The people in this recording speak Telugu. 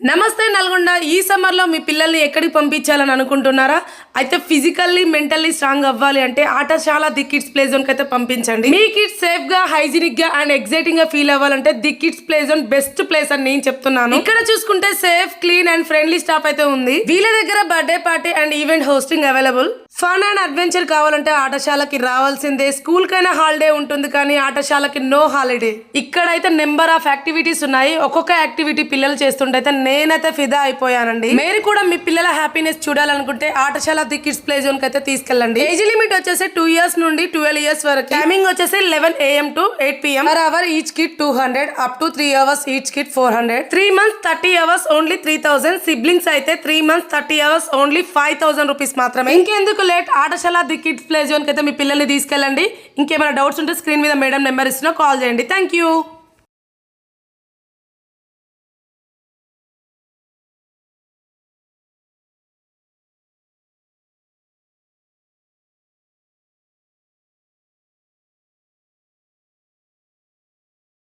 నమస్తే నల్గొండ. ఈ సమ్మర్లో మీ పిల్లల్ని ఎక్కడికి పంపించాలని అనుకుంటున్నారా? అయితే ఫిజికల్లీ మెంటల్లీ స్ట్రాంగ్ అవ్వాలి అంటే ఆటశాల ది కిడ్స్ ప్లే జోన్ కి అయితే పంపించండి. మీ కిడ్స్ సేఫ్ గా, హైజీనిక్ గా అండ్ ఎగ్జైటింగ్ గా ఫీల్ అవ్వాలంటే the kids play zone best place అని నేను చెప్తున్నాను. ఇక్కడ చూసుకుంటే safe, clean and friendly staff అయితే ఉంది. వీళ్ళ దగ్గర birthday party and event hosting available. Fun and adventure కావాలంటే ఆటశాలకి రావాల్సిందే. స్కూల్ కైనా హాలిడే ఉంటుంది కానీ ఆటశాలకి నో హాలిడే. ఇక్కడైతే నెంబర్ ఆఫ్ యాక్టివిటీస్ ఉన్నాయి. ఒక్కొక్క యాక్టివిటీ పిల్లలు చేస్తుంటే నేనైతే ఫిదా అయిపోయానండి. మీరు కూడా మీ పిల్లల హ్యాపీనెస్ చూడాలనుకుంటే ఆటశాల ది కిడ్స్ ప్లే జోన్ కి అయితే తీసుకెళ్ళండి. ఏజ్ లిమిట్ వచ్చేసి 2 years నుండి 12 years వరకు. టైమింగ్ వచ్చేసి 11 AM to 8 PM. Per hour each kid 200 up to 3 hours each kid 400. 3 months 30 hours only 3000. Siblings అయితే 3 months 30 hours only 5000 రూపీస్ మాత్రమే. ఇంకెందుకు late, Aatashala the kids play zone కి అయితే మీ పిల్లల్ని తీసుకెళ్ళండి. ఇంకేమైనా డౌట్స్ ఉంటే స్క్రీన్ మీద మేడం నెంబర్ ఇస్తున్నా, కాల్ చేయండి. Thank you.